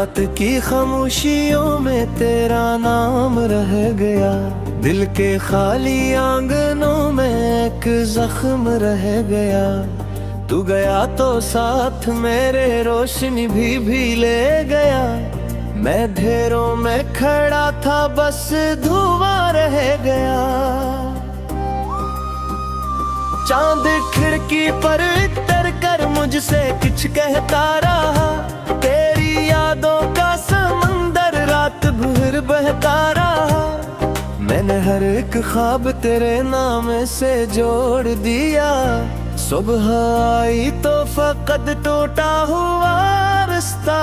रात की खामोशियों में तेरा नाम रह गया, दिल के खाली आंगनों में एक जख्म रह गया। तू गया तो साथ मेरे रोशनी भी ले गया। मैं अंधेरों में खड़ा था, बस धुआं रह गया। चांद खिड़की पर इतर कर मुझसे कुछ कहता रहा, तेरी यादों का समंदर रात भर बहता रहा। मैंने हर एक ख्वाब तेरे नाम से जोड़ दिया। सुबह आई तो फकत टूटा हुआ रास्ता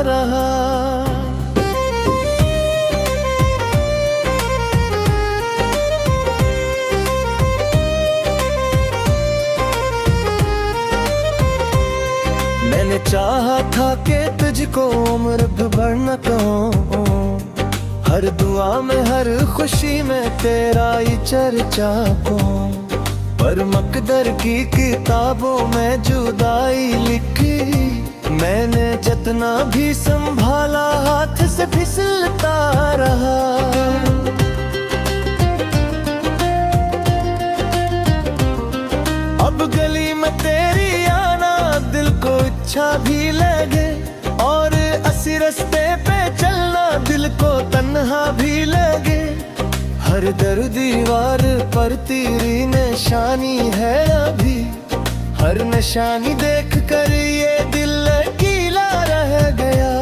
रहा। मैंने चाहा था कि तुझको उम्र भर न कहूं, हर दुआ में हर खुशी में तेरा ही चर्चा को। पर मकदर की किताबों में जुदाई लिखी, मैंने जितना भी संभाला हाथ से फिसलता रहा। अब गली में तेरी आना दिल को इच्छा भी लगे, और असी रास्ते पे चलना दिल को तन्हा भी लगे। हर दर दीवार पर तेरी निशानी है अभी, हर निशानी देख कर ये दिल गीला रह गया।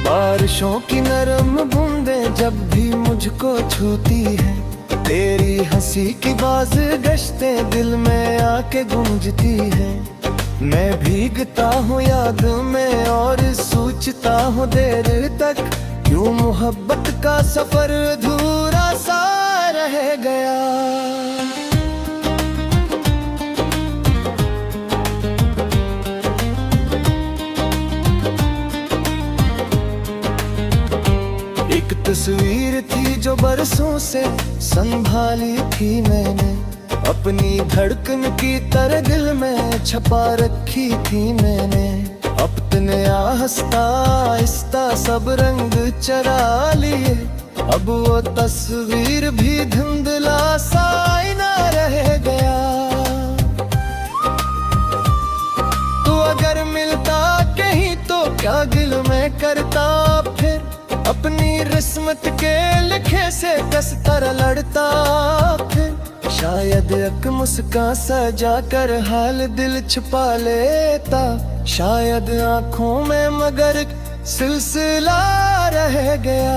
बारिशों की नरम बूंदें जब भी मुझको छूती है, तेरी हंसी की बाज गश्तें दिल में आके गूंजती है। मैं भीगता हूँ याद में और सोचता हूँ देर तक, क्यों मोहब्बत का सफर अधूरा सा रह गया। एक तस्वीर थी जो बरसों से संभाली थी मैंने, अपनी धड़कन की तरह दिल में छपा रखी थी मैंने। अपने आहिस्ता आहिस्ता सब रंग चरा लिए, अब वो तस्वीर भी धुंधला सा आईना रह गया। तू अगर मिलता कहीं तो क्या दिल में करता फिर, अपनी किस्मत के लिखे से दस तरह लड़ता फिर। शायद एक मुस्कान सजा कर हाल दिल छुपा लेता, शायद आंखों में मगर सिलसिला रह गया।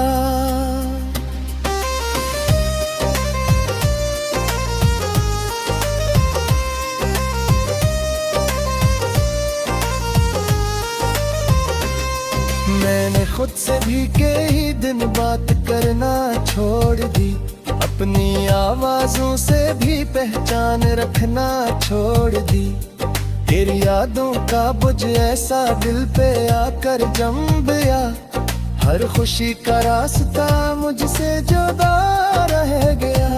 मैंने खुद से भी कई दिन बात करना छोड़ दी, अपनी आवाजों से भी पहचान रखना छोड़ दी। तेरी यादों का बोझ ऐसा दिल पे आकर जम गया, हर खुशी का रास्ता मुझसे जुदा रह गया।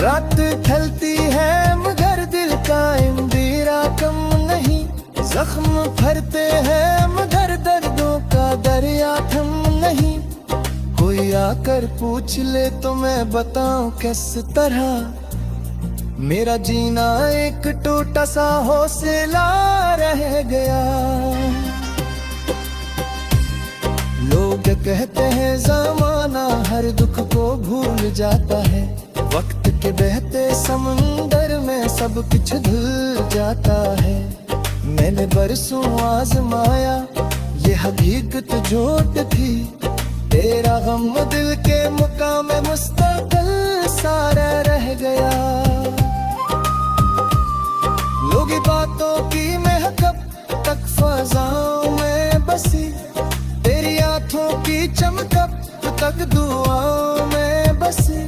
रात ढलती है मगर दिल का इंदिरा कम नहीं, जख्म भरते हैं मगर दर्दों का दरिया थम नहीं। कोई आकर पूछ ले तो मैं बताऊं किस तरह, मेरा जीना एक टूटा सा हौसला रह गया। लोग कहते हैं जमाना हर दुख को भूल जाता है, वक्त के बहते समंदर में सब कुछ धुल जाता है। मैंने बरसों आजमाया ये हकीकत झूठ थी, तेरा गम दिल के मुकाम में मुस्तकिल सारा रह गया। लोग बातों की महकब तक फजाओं में बसी, तेरी आंखों की चमकब तक दुआओं में बसी।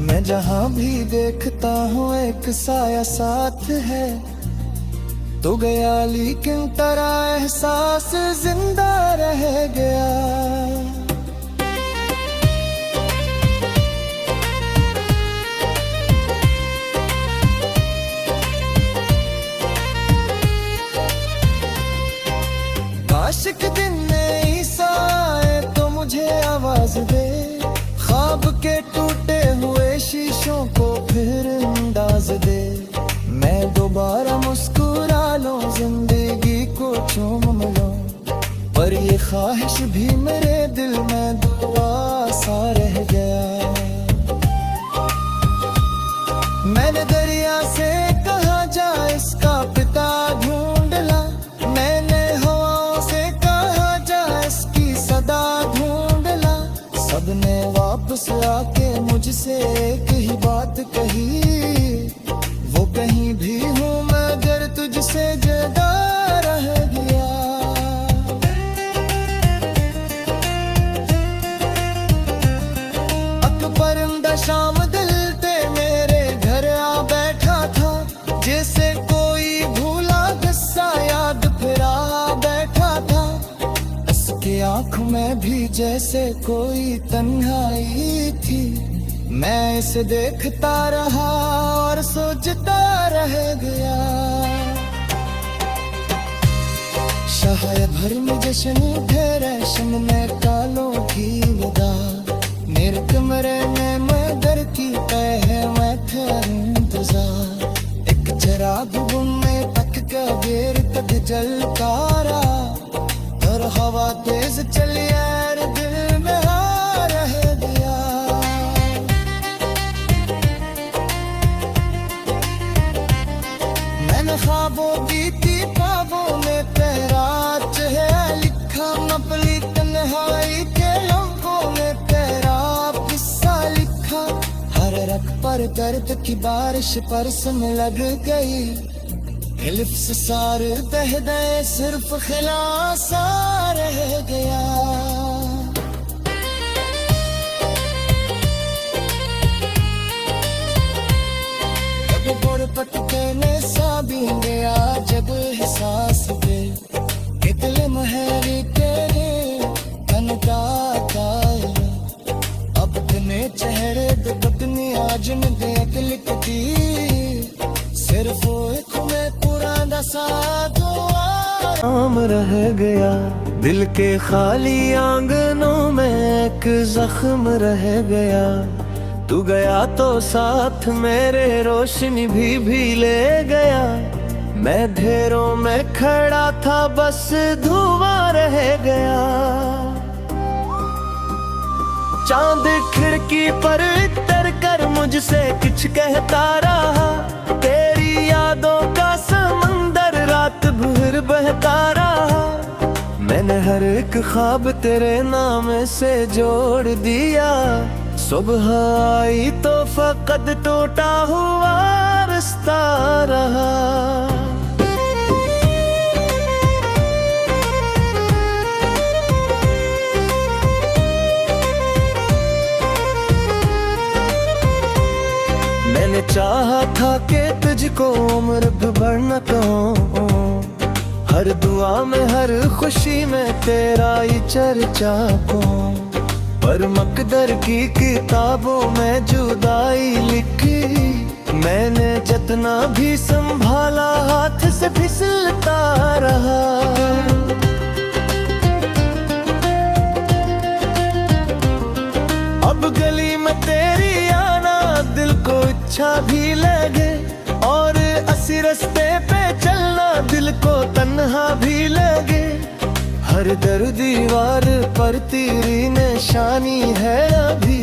मैं जहाँ भी देखता हूँ एक साया साथ है, तो गया लेकिन तेरा एहसास जिंदा रह गया। अंदाज दे, ख्वाब के टूटे हुए शीशों को फिर अंदाज दे। मैं दोबारा मुस्कुरा लूं, जिंदगी को चूम लूं, पर ये ख्वाहिश भी मेरे दिल में दुआ सा रह गया। मैंने दरिया से कहा जा इसका पिता ढूंढ ला, मैंने हवाओं से कहा जा इसकी सदा ढूंढ ला। सबने वापस आके मुझसे एक ही बात कही, वो कहीं भी हूँ मगर तुझसे जुदा रह गया। परिंदा शाम दिलते मेरे घर आ बैठा था, जैसे कोई भूला किस्सा याद फिरा बैठा था। इसके आँखों में भी जैसे कोई तन्हाई थी, मैं इसे देखता रहा और सोचता रह गया। शहर भर में जश्न थे, रेशम में कालों की विदा, मेरे कमरे में मगर की है मैं था इंतजार। एक चराग में तक का देर तक जलकारा, और हवा तेज चली यार दिल में आ रह गया। मैंने ख्वाबों की थी ख्वाबों में तेरा चेहरा लिखा, मपली तन्हाई के लम्हों में रख पर दर्द की बारिश परसम लग गई। हिल्फ से सार बह गए, सिर्फ खिलासा रह गया। जब बुढ़ पटके ने साबी गया, जब एहसास पे दिल महरी तेरे तन का चेहरे दे बदनी आज न देख लिखती, सिर्फ एक में पुराना सा दुआ रह गया। दिल के खाली आंगनों में एक जख्म रह गया। तू गया तो साथ मेरे रोशनी भी ले गया। मैं अंधेरों में खड़ा था, बस धुआं रह गया। चांद खिड़की पर उतर कर मुझसे कुछ कहता रहा, तेरी यादों का समंदर रात भर बहता रहा। मैंने हर एक ख्वाब तेरे नाम से जोड़ दिया, सुबह आई तो फकत टूटा हुआ रास्ता रहा। मैंने चाहा था कि तुझको उम्र भर न कहूं, हर दुआ में हर खुशी में तेरा ही चर्चा को, पर मकदर की किताबों में जुदाई लिखी। मैंने जितना भी संभाला हाथ से फिसलता रहा। अब गली में तेरी दिल को इच्छा भी लगे, और असी रास्ते पे चलना दिल को तन्हा भी लगे। हर दर दीवार पर तेरी निशानी है अभी,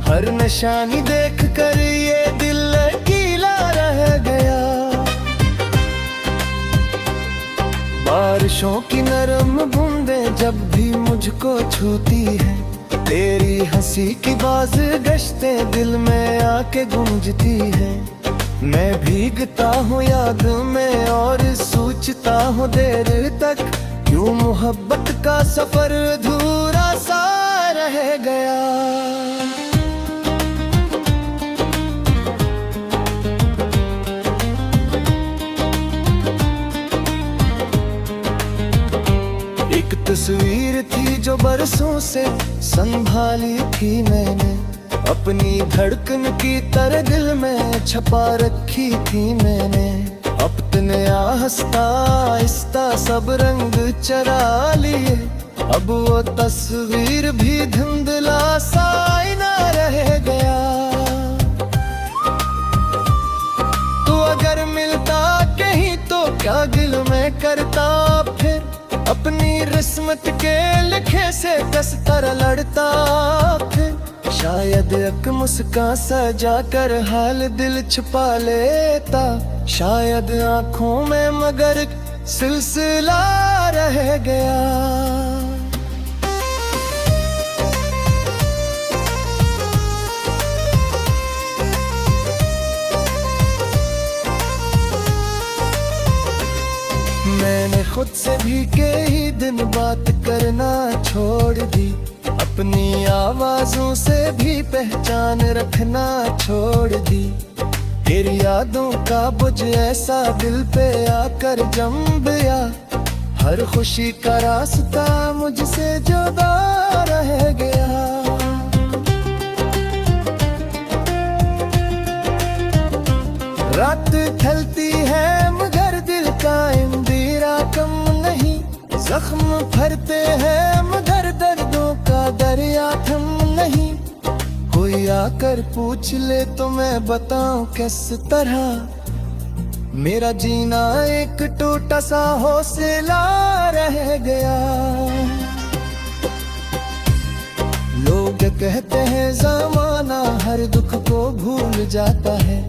हर निशानी देख कर ये दिल गीला रह गया। बारिशों की नरम बूंदें जब भी मुझको छूती है, तेरी हंसी की बाज गश्तें दिल में आके गूंजती है। मैं भीगता हूँ याद में और सोचता हूँ देर तक, क्यों मोहब्बत का सफर अधूरा सा रह गया। तस्वीर थी जो बरसों से संभाली थी मैंने, अपनी धड़कन की तरह दिल में छपा रखी थी मैंने। अब तने आहिस्ता आहिस्ता सब रंग चरा लिए, अब वो तस्वीर भी धुंधला सा आईना रह गया। तू अगर मिलता कहीं तो क्या दिल में करता फिर, अपनी रिस्मत के लिखे से कसतर लड़ता फिर। शायद एक मुस्कान सजा कर हाल दिल छुपा लेता, शायद आंखों में मगर सिलसिला रह गया। मैंने खुद से भी कई दिन बात करना छोड़ दी, अपनी आवाजों से भी पहचान रखना छोड़ दी। तेरी यादों का बोझ ऐसा दिल पे आकर जम गया, हर खुशी का रास्ता मुझसे जुदा रह गया। रात ढलती है मगर दिल का इंदिरा कम नहीं, जख्म भरते हैं मगर दर्दों का दरिया थम नहीं। कोई आकर पूछ ले तो मैं बताऊं किस तरह, मेरा जीना एक टूटा सा हौसला रह गया। लोग कहते हैं ज़माना हर दुख को भूल जाता है,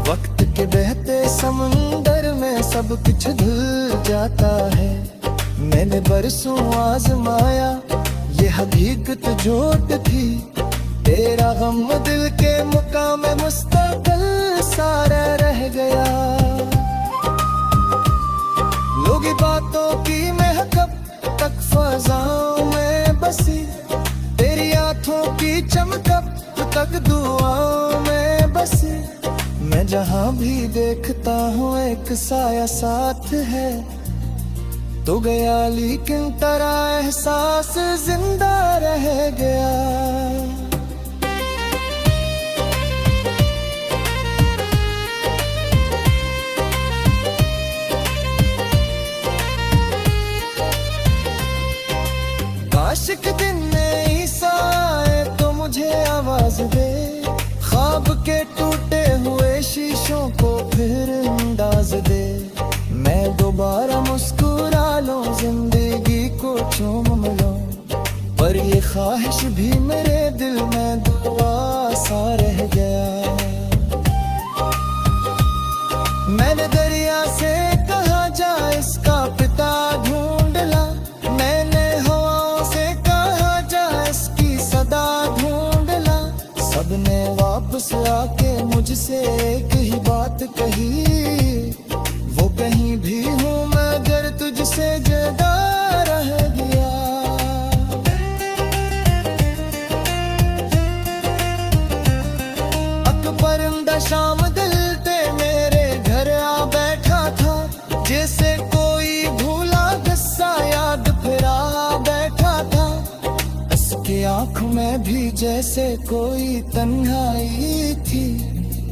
वक्त के बहते समंदर में सब कुछ धुल जाता है। मैंने बरसों आजमाया ये हकीकत झूठ थी, तेरा गम दिल के मुकाम में मुस्तकिल सारा रह गया। लोग बातों की महकब तक फजाओं में बसी, तेरी आंखों की चमकब तक दुआओं में बसी। मैं जहाँ भी देखता हूँ एक साया साथ है, तो गया लेकिन तेरा एहसास जिंदा रह गया। काश एक दिन में ईसा आए तो मुझे आवाज दे, ख्वाब के टूटे हुए शीशों को फिर अंदाज दे। मैं दोबारा मुस्कुरा लूं, जिंदगी को चूम लूं, पर ये ख्वाहिश भी मेरे दिल में दुआ सा रह गया। मैंने दरिया से कहा जा इसका पिता ढूंढ ला, मैंने हवाओं से कहा जा इसकी सदा ढूंढ ला। सबने वापस आके मुझसे एक ही बात कही, वो कहीं भी हूँ मगर तुझसे जुदा रह गया। अकबरिंदा शाम दिल ते मेरे घर आ बैठा था, जैसे कोई भूला किस्सा याद फिरा बैठा था। इसके आँखों में भी जैसे कोई तन्हाई थी,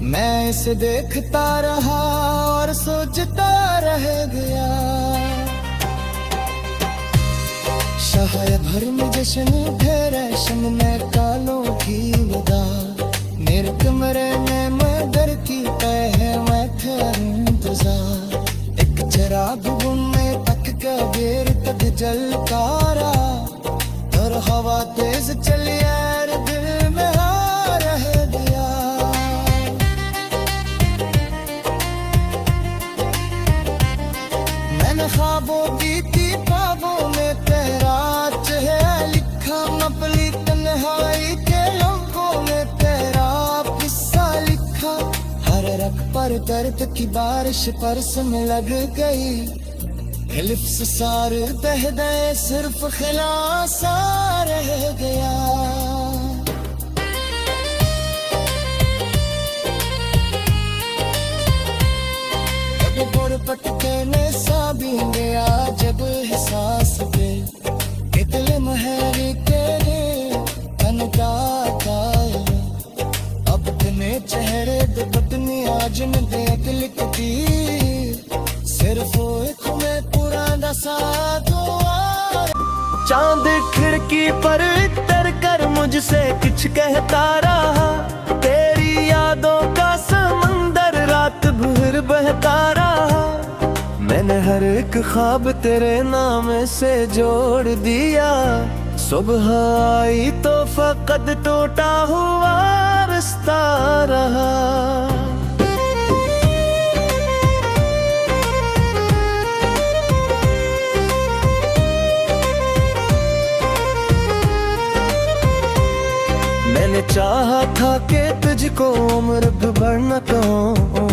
मैं इसे देखता रहा और सोचता रह गया। शायद भर में जश्न ठहरे शम में कालों की विदा, मेरे कमरे में मगर की है मैं ठहर इंतजार। एक चिराग बुनने तक का देर तक जलकारा, और हवा तेज चली यार दिल में आ रह गया। मैंने ख्वाबों की थी ख्वाबों में तेरा चेहरा लिखा, मपली तन्हाई के लम्हों में तेरा किस्सा लिखा। हर रख पर दर्द की बारिश परस में लग गई, हिल्फ सार बह गए सिर्फ खिलासा रह गया। जब पटके ने साबी गया जब एहसास पे, दिल महरी तेरे तन का अब तने चेहरे दे बदनी आज न देख लिखती, सिर्फ एक में पुराना सा दुआ। चांद दूर की पर इतर कर मुझसे कुछ कहता रहा। तेरी यादों का समंदर रात भर बहता रहा। मैंने हर एक ख्वाब तेरे नाम से जोड़ दिया। सुबह आई तो फकत टूटा हुआ रास्ता रहा। मैंने चाहा था कि तुझको उम्र भर न कहूं।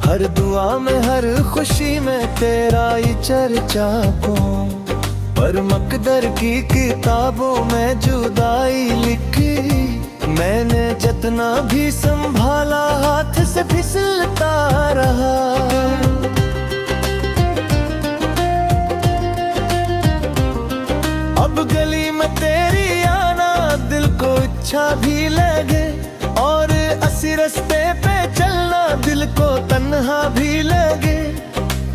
हर दुआ में हर खुशी में तेरा ही चर्चा को। पर मकदर की किताबों में जुदाई लिखी। मैंने जितना भी संभाला हाथ से फिसलता रहा। अब गली में तेरी आना दिल को अच्छा भी लगे। और असी रास्ते पे चलना दिल को तन्हा भी लगे।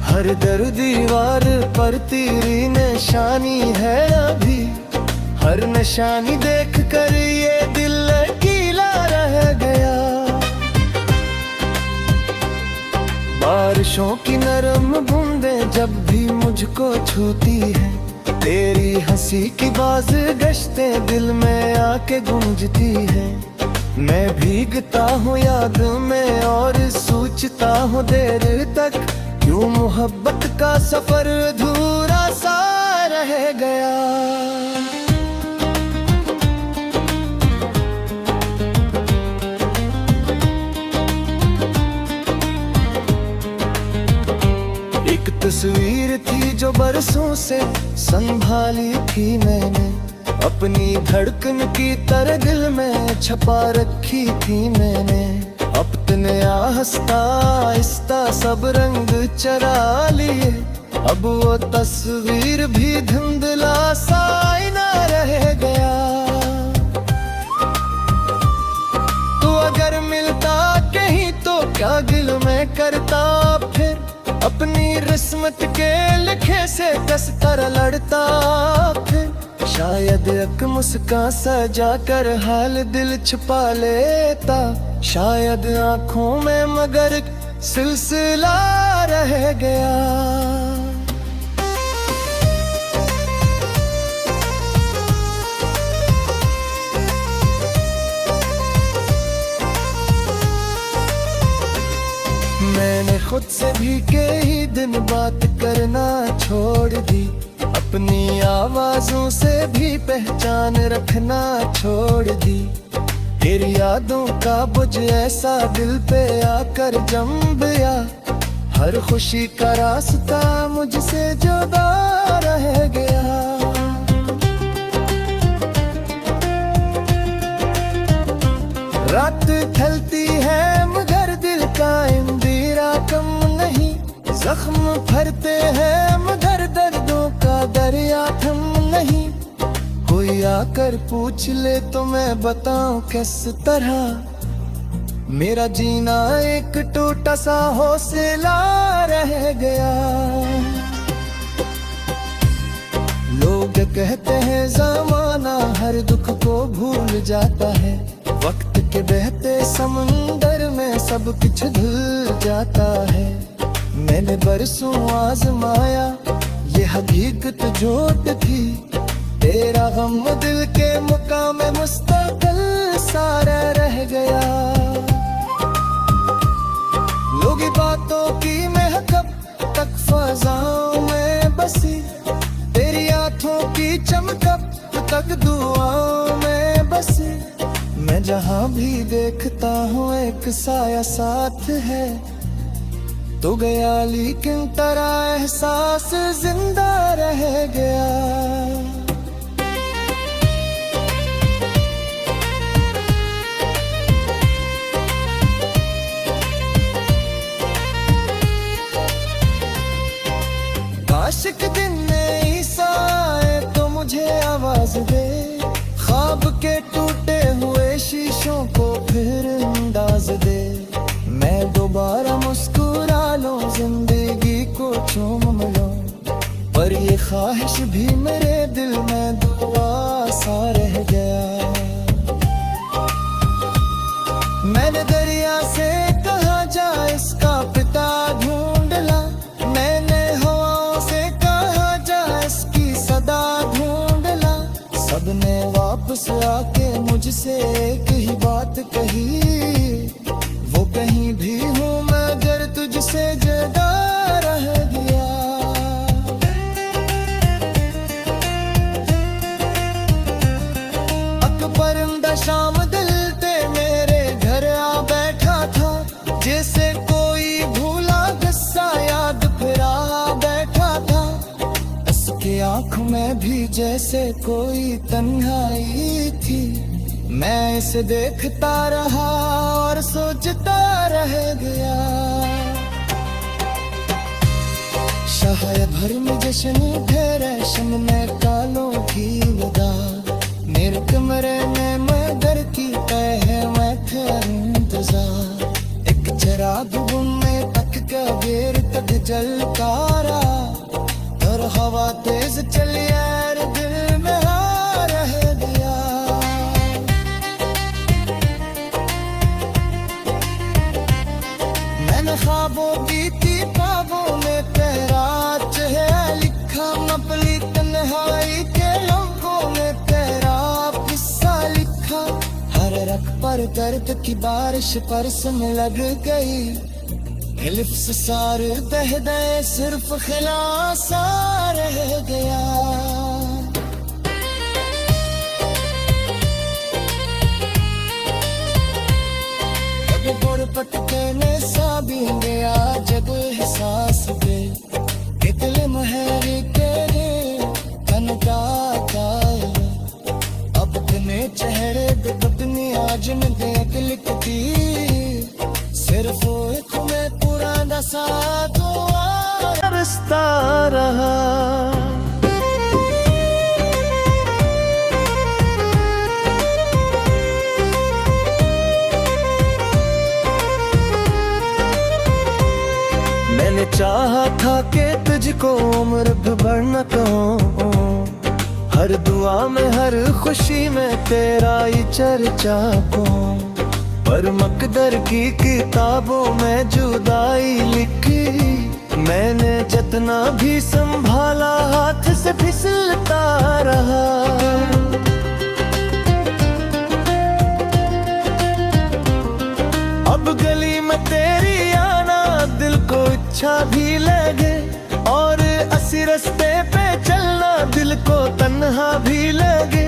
हर दर दीवार पर तेरी निशानी है अभी। हर निशानी देख कर ये दिल गीला रह गया। बारिशों की नरम बूंदें जब भी मुझको छूती है। तेरी हंसी की बाज गश्तें दिल में आके गूंजती है। मैं भीगता हूँ याद में और सोचता हूँ देर तक। क्यों मोहब्बत का सफर अधूरा सा रह गया। एक तस्वीर थी जो बरसों से संभाली थी मैंने। अपनी धड़कन की तरह दिल में छपा रखी थी मैंने। अपने आहिस्ता आहिस्ता सब रंग चरा लिए। अब वो तस्वीर भी धुंधला सा आईना रह गया। तू अगर मिलता कहीं तो क्या दिल में करता फिर। अपनी किस्मत के लिखे से कस कर लड़ता फिर। शायद एक मुस्कान सजा कर हाल दिल छुपा लेता। शायद आंखों में मगर सिलसिला रह गया। मैंने खुद से भी कई दिन बात करना छोड़ दी। अपनी आवाजों से भी पहचान रखना छोड़ दी। तेरी यादों का बोझ ऐसा दिल पे आकर जम गया। हर खुशी का रास्ता मुझसे जुदा रह गया। रात ढलती है मगर दिल का इंदिरा कम नहीं। जख्म भरते हैं मगर दर्दों का दरिया थम नहीं। कोई आकर पूछ ले तो मैं बताऊं किस तरह। मेरा जीना एक टूटा सा हौसला रह गया। लोग कहते हैं जमाना हर दुख को भूल जाता है। वक्त के बहते समंदर में सब कुछ धुल जाता है। मैंने बरसों आजमाया ये हकीकत झूठ थी। तेरा गम दिल के मुकाम में मुस्तकिल सारा रह गया। लोग बातों की मैं कब तक फजाओं में बसी। तेरी आंखों की चमकब तक दुआओं में बसी। मैं जहाँ भी देखता हूँ एक साया साथ है। तो गया लेकिन तेरा एहसास जिंदा रह गया। आशिक दिन में ईसा आए तो मुझे आवाज दे। ख्वाब के टूटे हुए शीशों को फिर अंदाज दे। मैं दोबारा मुस्कुरा लूं जिंदगी को चूम लूं। पर ये ख्वाहिश भी मेरे दिल में दुआ सबने वापस आके मुझसे एक ही बात कही, वो कहीं भी हूँ मगर तुझसे जुदा रह गया। परिंदा शाम दिल ते मेरे घर आ बैठा था, जैसे कोई भूला किस्सा याद फिरा बैठा था। उसके आँखों में भी जैसे कोई तन्हाई थी, मैं इसे देखता रहा और सोचता रह गया। शायद भर में जश्न थे रेशम में कालों की विदा, मेरे कमरे में मगर की है मैं थे इंतजार। एक चिराग में तक का बेर तक जलकारा, और हवा तेज चली यार दिल में आ रह गया। मैंने ख्वाबों की थी ख्वाबों में तेरा चेहरा लिखा, मपली तन्हाई के लम्हों में रख पर दर्द की बारिश बरसने लग गई। लिप्स सार बह गए सिर्फ खिलासा रह गया। कभी बुर पटके ने सा भी गया जब एहसास दे, दिल महरी के तन का अब तने चेहरे अपनी आज में देख लिखती, सिर्फ एक में पुराना सा दुआ रस्ता रहा। मैंने चाहा था कि तुझको उम्र भर न कहूं, हर दुआ में हर खुशी में तेरा ही चर्चा को, पर मकदर की किताबों में जुदाई लिखी। मैंने जितना भी संभाला हाथ से फिसलता रहा। अब गली में तेरी आना दिल को इच्छा भी लगे, और असी रस्ते पे चलना दिल को तन्हा भी लगे।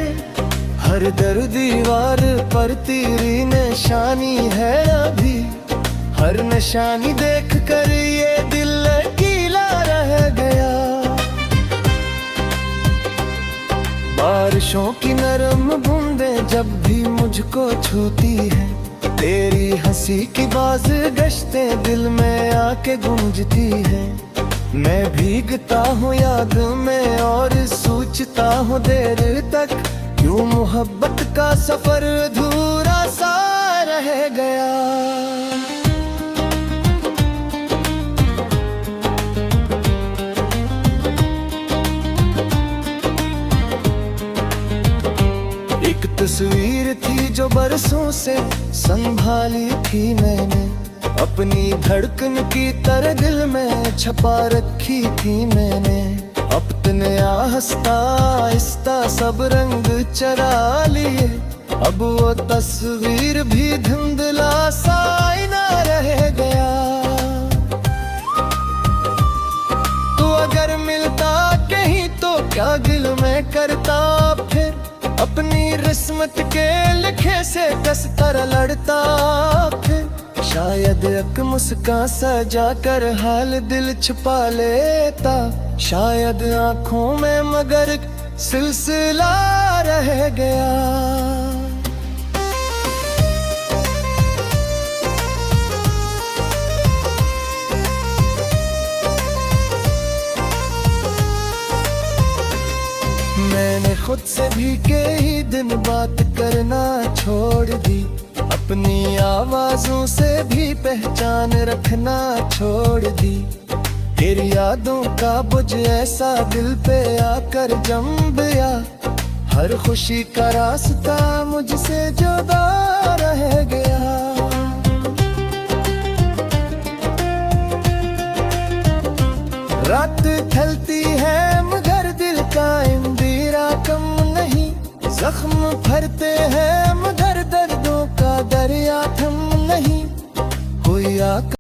हर दर दीवार पर तेरी निशानी है अभी, हर निशानी देख कर ये दिल गीला रह गया। बारिशों की नरम बूंदें जब भी मुझको छूती है, तेरी हंसी की बाज गश्तें दिल में आके गूंजती है। मैं भीगता हूँ याद में और सोचता हूँ देर तक, क्यों मोहब्बत का सफर अधूरा सा रह गया। एक तस्वीर थी जो बरसों से संभाली थी मैंने, अपनी धड़कन की तरह दिल में छपा रखी थी मैंने। अपने आहिस्ता आहिस्ता सब रंग चरा लिए, अब वो तस्वीर भी धुंधला सा आईना रह गया। तू अगर मिलता कहीं तो क्या दिल में करता फिर, अपनी रिस्मत के लिखे से कसतर लड़ता फिर। शायद एक मुस्कान सजा कर हाल दिल छुपा लेता, शायद आंखों में मगर सिलसिला रह गया। मैंने खुद से भी कई दिन बात करना छोड़ दी, अपनी आवाजों से भी पहचान रखना छोड़ दी। फिर यादों का बुझ ऐसा दिल पे आकर जम गया, हर खुशी का रास्ता मुझसे जुदा रह गया। रात ढलती है मगर दिल का इंदिरा कम नहीं, जख्म भरते हैं मगर दर्दों का दरिया थम नहीं कोई आका